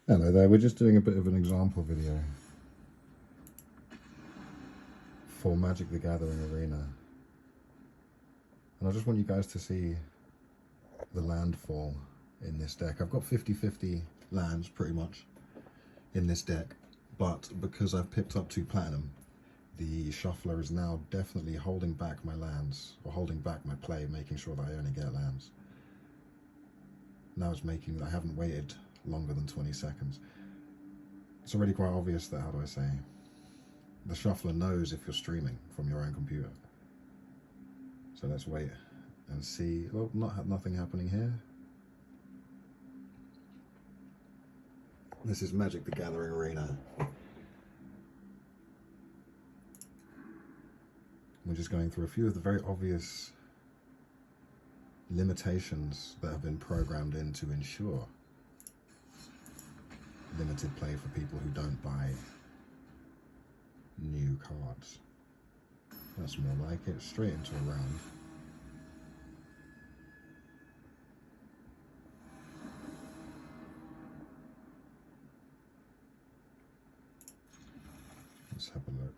Hello there, we're just doing a bit of an example video for Magic the Gathering Arena. And I just want you guys to see the landfall in this deck. I've got 50-50 lands pretty much in this deck, but because I've picked up 2 platinum, the shuffler is now definitely holding back my lands, or holding back my play, making sure that I only get lands. Now it's making that I haven't waited longer than 20 seconds. It's already quite obvious that, how do I say, the shuffler knows if you're streaming from your own computer. So let's wait and see. Well, nothing happening here. This is Magic the Gathering Arena. We're just going through a few of the very obvious limitations that have been programmed in to ensure limited play for people who don't buy new cards. That's more like it. Straight into a round. Let's have a look.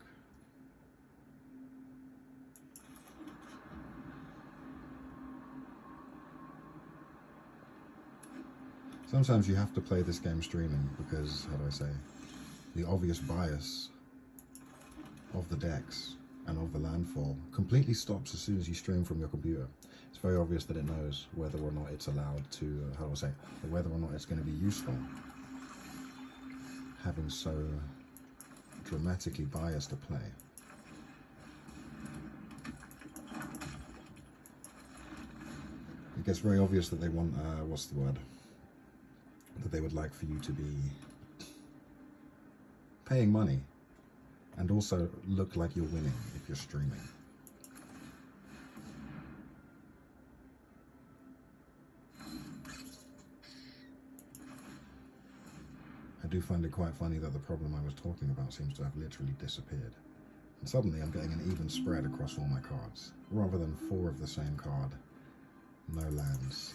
Sometimes you have to play this game streaming because, how do I say, the obvious bias of the decks and of the landfall completely stops as soon as you stream from your computer. It's very obvious that it knows whether or not it's allowed to, how do I say, or whether or not it's going to be useful. Having so dramatically biased a play. It gets very obvious that they want, what's the word? That they would like for you to be paying money and also look like you're winning if you're streaming. I do find it quite funny that the problem I was talking about seems to have literally disappeared. And suddenly I'm getting an even spread across all my cards. Rather than 4 of the same card, no lands.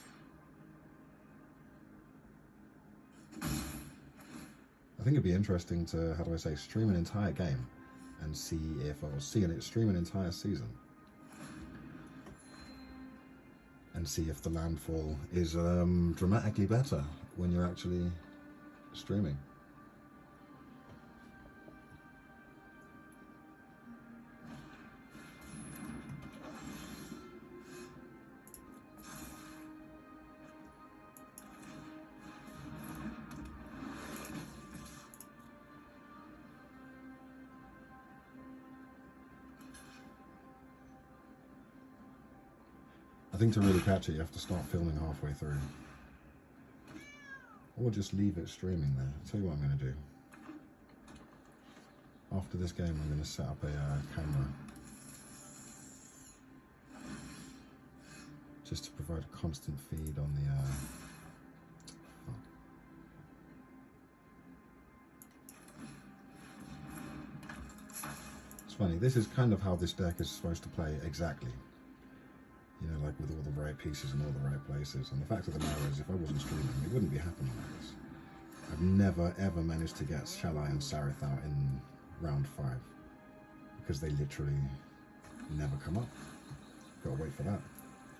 I think it'd be interesting to, how do I say, stream an entire game and see if, or stream an entire season and see if the landfall is dramatically better when you're actually streaming. I think to really catch it, you have to start filming halfway through. Or just leave it streaming there. I'll tell you what I'm going to do. After this game, I'm going to set up a camera. Just to provide a constant feed on the... It's funny, this is kind of how this deck is supposed to play exactly. You know, like with all the right pieces in all the right places. And the fact of the matter is, if I wasn't streaming, it wouldn't be happening like this. I've never ever managed to get Shalai and Sarith out in round 5 because they literally never come up. Gotta wait for that.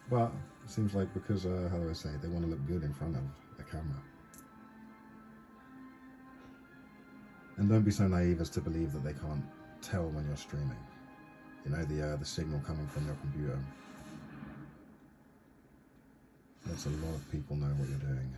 But it seems like because, how do I say, they want to look good in front of the camera. And don't be so naive as to believe that they can't tell when you're streaming. You know, the signal coming from your computer. Lets a lot of people know what you're doing.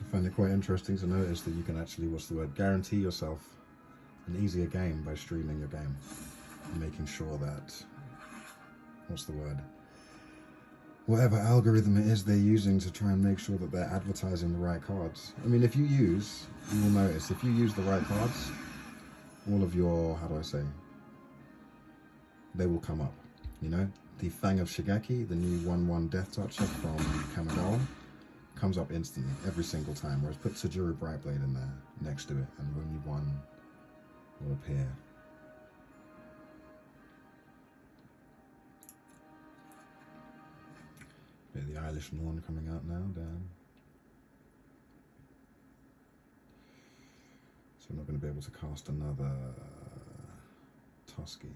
I find it quite interesting to notice that you can actually, guarantee yourself an easier game by streaming your game and making making sure that, what's the word? Whatever algorithm it is they're using to try and make sure that they're advertising the right cards. I mean, you will notice, if you use the right cards, all of your, how do I say, they will come up, you know? The Fang of Shigeki, the new 1/1 Death Toucher from Kamigawa, comes up instantly, every single time, whereas put Tajuru Brightblade in there, next to it, and only one will appear. Bit of the Eilish Norn coming out now, damn. So I'm not going to be able to cast another Tusky.